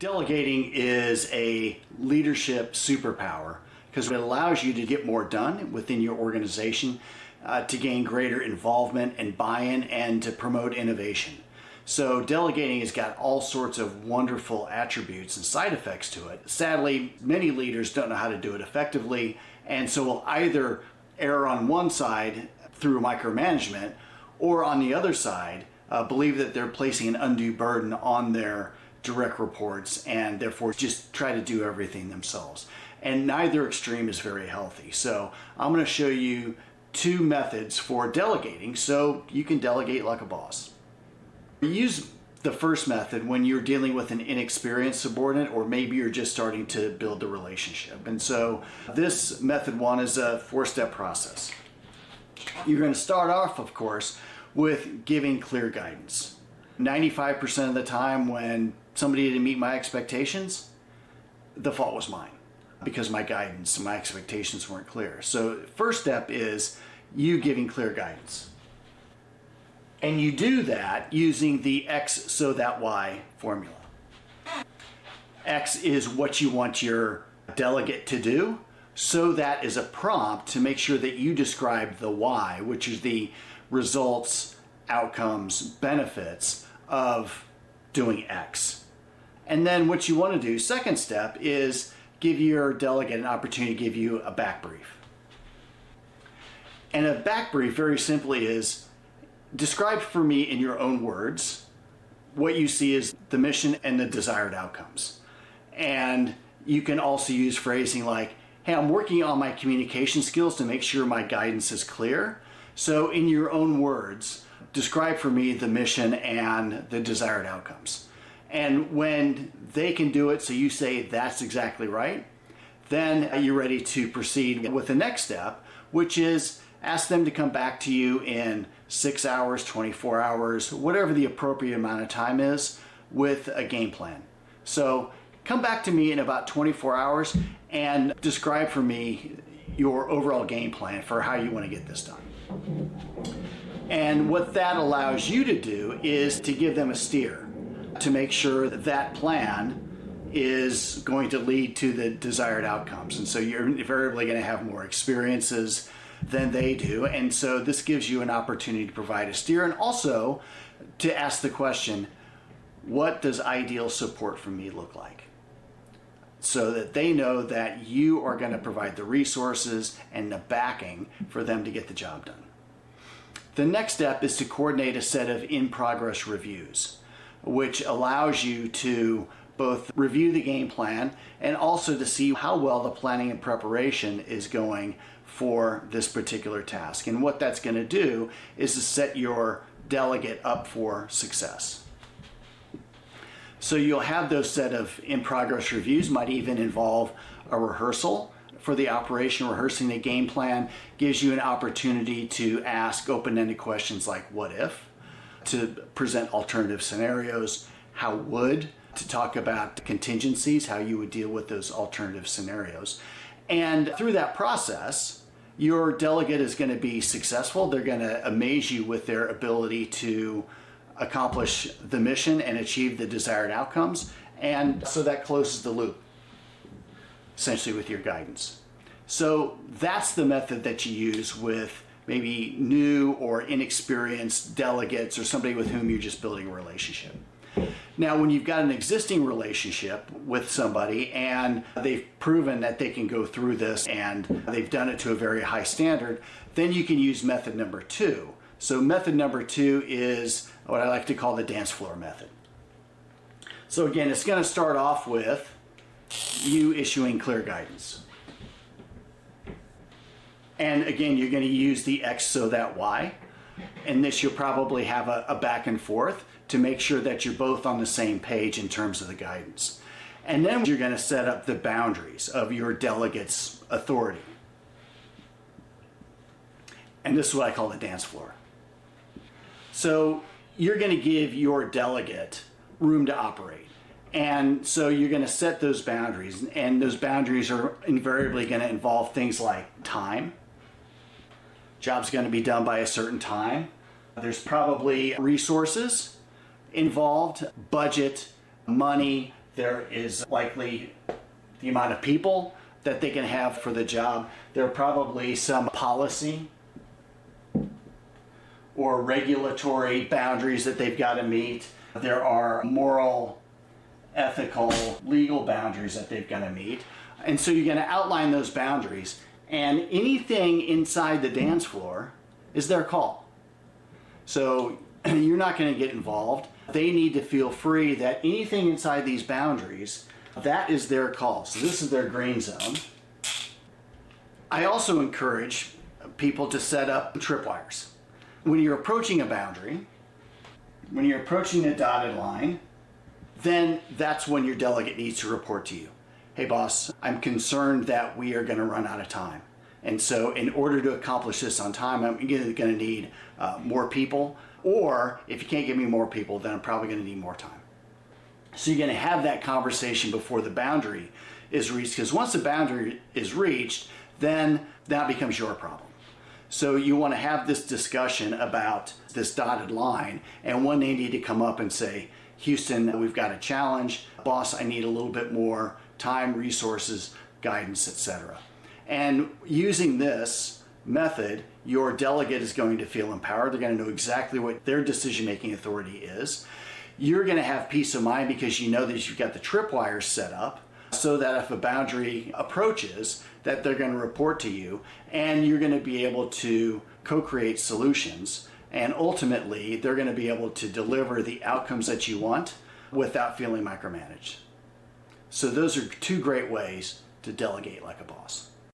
Delegating is a leadership superpower because it allows you to get more done within your organization, to gain greater involvement and buy-in, and to promote innovation. So delegating has got all sorts of wonderful attributes and side effects to it. Sadly, many leaders don't know how to do it effectively, and so will either err on one side through micromanagement, or on the other side, believe that they're placing an undue burden on their direct reports and therefore just try to do everything themselves. And neither extreme is very healthy. So I'm going to show you two methods for delegating so you can delegate like a boss. Use the first method when you're dealing with an inexperienced subordinate, or maybe you're just starting to build a relationship. And so this method one is a four-step process. You're going to start off, of course, with giving clear guidance. 95% of the time when somebody didn't meet my expectations, the fault was mine because my guidance and my expectations weren't clear. So first step is you giving clear guidance. And you do that using the X so that Y formula. X is what you want your delegate to do, so that is a prompt to make sure that you describe the Y, which is the results, outcomes, benefits of doing X. And then what you want to do, second step, is give your delegate an opportunity to give you a back brief. And a back brief very simply is describe for me in your own words what you see as the mission and the desired outcomes. And you can also use phrasing like, hey, I'm working on my communication skills to make sure my guidance is clear. So in your own words, describe for me the mission and the desired outcomes. And when they can do it, so you say that's exactly right, then you're ready to proceed with the next step, which is ask them to come back to you in 6 hours, 24 hours, whatever the appropriate amount of time is, with a game plan. So come back to me in about 24 hours and describe for me your overall game plan for how you want to get this done. And what that allows you to do is to give them a steer to make sure that that plan is going to lead to the desired outcomes. And so you're invariably going to have more experiences than they do. And so this gives you an opportunity to provide a steer, and also to ask the question, what does ideal support from me look like? So that they know that you are going to provide the resources and the backing for them to get the job done. The next step is to coordinate a set of in-progress reviews, which allows you to both review the game plan and also to see how well the planning and preparation is going for this particular task. And what that's going to do is to set your delegate up for success. So you'll have those set of in-progress reviews, might even involve a rehearsal for the operation. Rehearsing the game plan gives you an opportunity to ask open-ended questions like what if, to present alternative scenarios, how would, to talk about contingencies, how you would deal with those alternative scenarios. And through that process, your delegate is going to be successful. They're going to amaze you with their ability to accomplish the mission and achieve the desired outcomes. And so that closes the loop, essentially, with your guidance. So that's the method that you use with maybe new or inexperienced delegates or somebody with whom you're just building a relationship. Now, when you've got an existing relationship with somebody and they've proven that they can go through this and they've done it to a very high standard, then you can use method number two. So method number two is what I like to call the dance floor method. So again, it's going to start off with you issuing clear guidance. And again, you're going to use the X so that Y. And this you'll probably have a back and forth to make sure that you're both on the same page in terms of the guidance. And then you're going to set up the boundaries of your delegate's authority. And this is what I call the dance floor. So you're going to give your delegate room to operate. And so you're going to set those boundaries, and those boundaries are invariably going to involve things like time. Job's going to be done by a certain time. There's probably resources involved, budget, money, There is likely the amount of people that they can have for the job. There are probably some policy or regulatory boundaries that they've got to meet. There are moral, ethical, legal boundaries that they've got to meet. And so you're going to outline those boundaries, and anything inside the dance floor is their call. So you're not going to get involved. They need to feel free that anything inside these boundaries, that is their call. So this is their green zone. I also encourage people to set up tripwires. When you're approaching a boundary, when you're approaching the dotted line, then that's when your delegate needs to report to you. Hey boss, I'm concerned that we are going to run out of time. And so in order to accomplish this on time, I'm either going to need more people, or if you can't give me more people, then I'm probably going to need more time. So you're going to have that conversation before the boundary is reached, because once the boundary is reached, then that becomes your problem. So you want to have this discussion about this dotted line, and when they need to come up and say, Houston, we've got a challenge. Boss, I need a little bit more time, resources, guidance, etc. And using this method, your delegate is going to feel empowered. They're going to know exactly what their decision-making authority is. You're going to have peace of mind because you know that you've got the tripwires set up so that if a boundary approaches, that they're going to report to you, and you're going to be able to co-create solutions, and ultimately they're going to be able to deliver the outcomes that you want without feeling micromanaged. So those are two great ways to delegate like a boss.